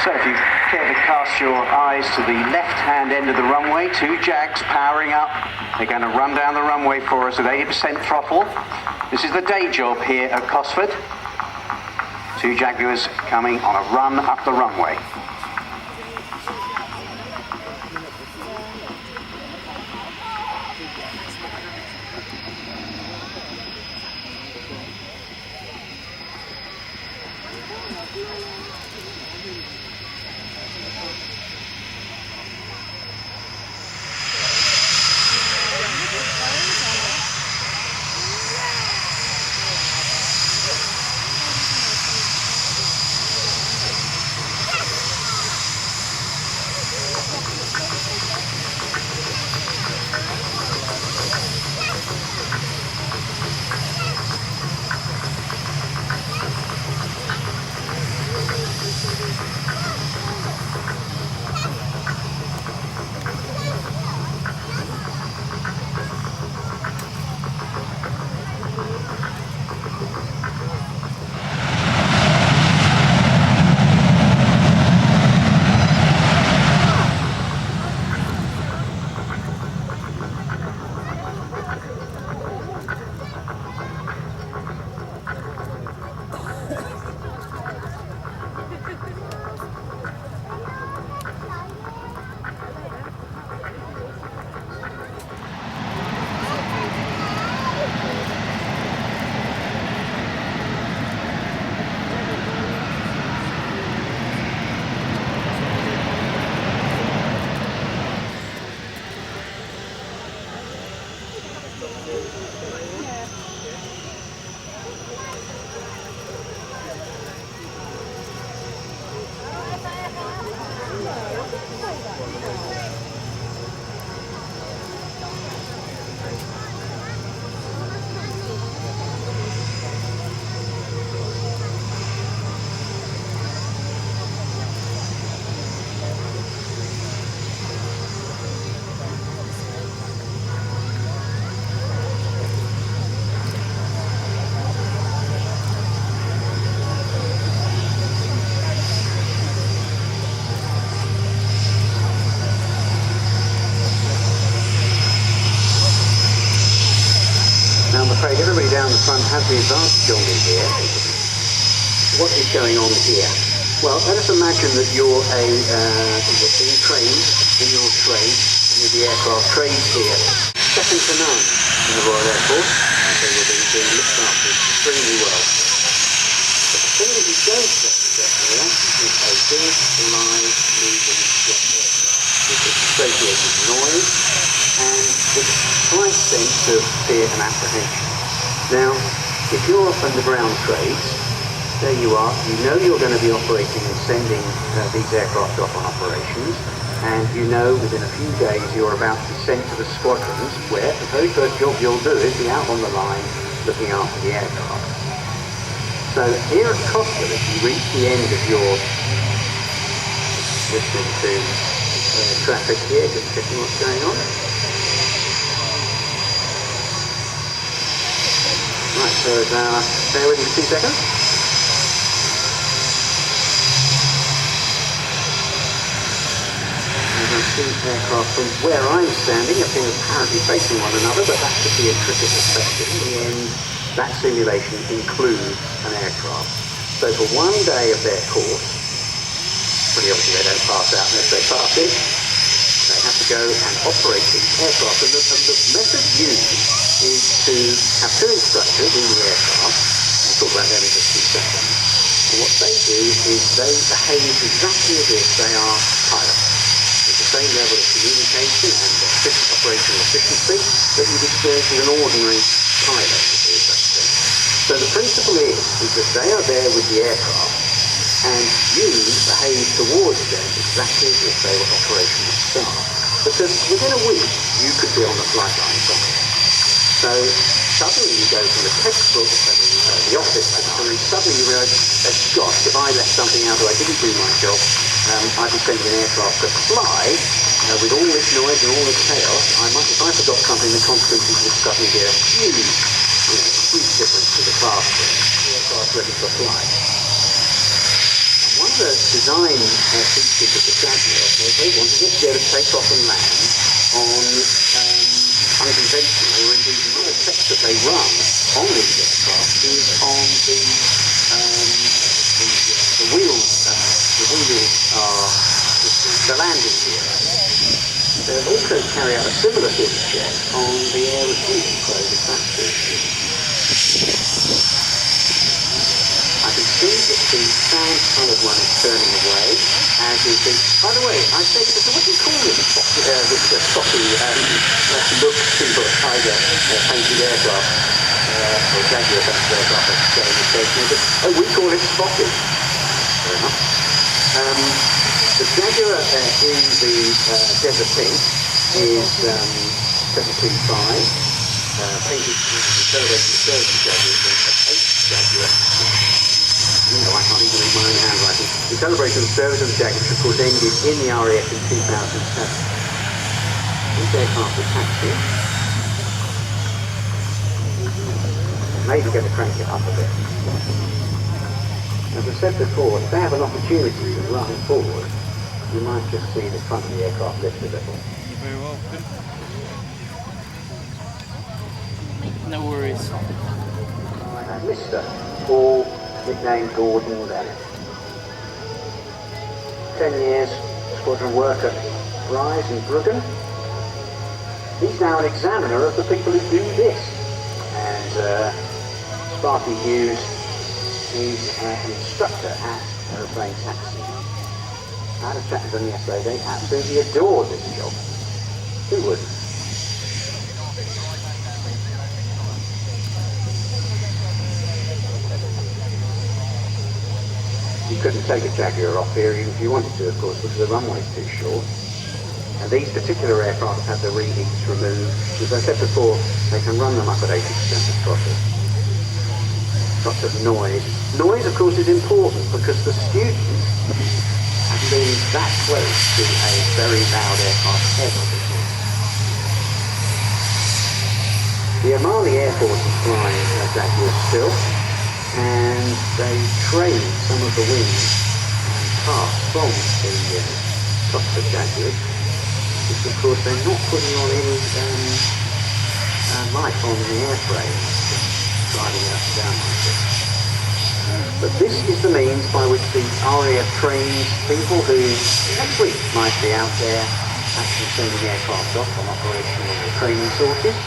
So if you care to cast your eyes to the left-hand end of the runway, 2 Jags powering up. They're going to run down the runway for us at 80% throttle. This is the day job here at Cosford. 2 Jaguars coming on a run up the runway. I'm afraid everybody down the front has the advantage on me here. What is going on here? Well, let us imagine that you're being trained in your trade, and with the aircraft trades here, second to none in the Royal Air Force, and so you're being looked after extremely well. But the thing that you don't get here is a big, live, moving jet aircraft with its associated noise and its slight sense of fear and apprehension. Now, if you're up in the ground trades, there you are, you know you're going to be operating and sending these aircraft off on operations, and you know within a few days you're about to be sent to the squadrons where the very first job you'll do is be out on the line looking after the aircraft. So here at Cosford, as you reach the end of your listening to traffic here, just checking what's going on. Right, so bear with me 2 seconds. Two aircraft from where I'm standing appear apparently facing one another, but that could be a trick of perspective. In the end, that simulation includes an aircraft. So for one day of their course, pretty obviously they don't pass out unless they pass it, they have to go and operate these aircraft. And the method used is to have 2 instructors in the aircraft. We'll talk about them in just 2 seconds. And what they do is they behave exactly as if they are pilots. With the same level of communication and operational efficiency that you'd experience with an ordinary pilot to do such thing. So the principle is that they are there with the aircraft and you behave towards them exactly as if they were operational staff. Because within a week you could be on the flight line somewhere. So suddenly you go from the textbook and the office system, and suddenly you realise, gosh, if I left something out or I didn't do my job, I'd be sending an aircraft to fly with all this noise and all this chaos. If I forgot something, the consequences would suddenly be a huge, huge difference to the classroom. The aircraft ready to fly. And one of the design features of the Jaguar was they wanted it to be able to take off and land on unconventional, or indeed the other text that they run on these aircraft is on the wheels. The wheels are the landing gear. They'll also carry out a similar field check on the air refueling probe if that's good. I can see that the sand-coloured one is turning away, as is the... By the way, I say, so what do you call this stocky look to your Tiger painted aircraft? Or Jaguar painted aircraft, I should say. Oh, we call it Stalking. Fair enough. The Jaguar in the Desert Pink is 725, painted celebrating the service of Jaguar, 8 Jaguar. You know, I can't even read my own handwriting. The celebration of the service of the Jaguar, which of course ended in the RAF in 2007. These aircraft are taxiing. Maybe going to crank it up a bit. As I said before, if they have an opportunity to run forward, you might just see the front of the aircraft lift a little. You're very welcome. No worries. And Mr. Paul, nicknamed Gordon Bennett. 10 years squadron work at Rise in Breguet. He's now an examiner of the people who do this. And Sparky Hughes, he's an instructor at aeroplane taxi. I had a chat with them yesterday, they absolutely adore this job. Who wouldn't? You couldn't take a Jaguar off here even if you wanted to, of course, because the runway's too short. And these particular aircraft have the reheats removed. As I said before, they can run them up at 80% of throttle. Lots of noise. Noise, of course, is important because the students have been that close to a very loud aircraft ever before. The Omani Air Force is flying Jaguars still, and they train some of the wings and parts from the Cosford Jaguars, which of course they're not putting on any light on the airframe, just driving up and down like this. But this is the means by which the RAF trains people who next week might be out there actually sending aircraft off on operational training sorties.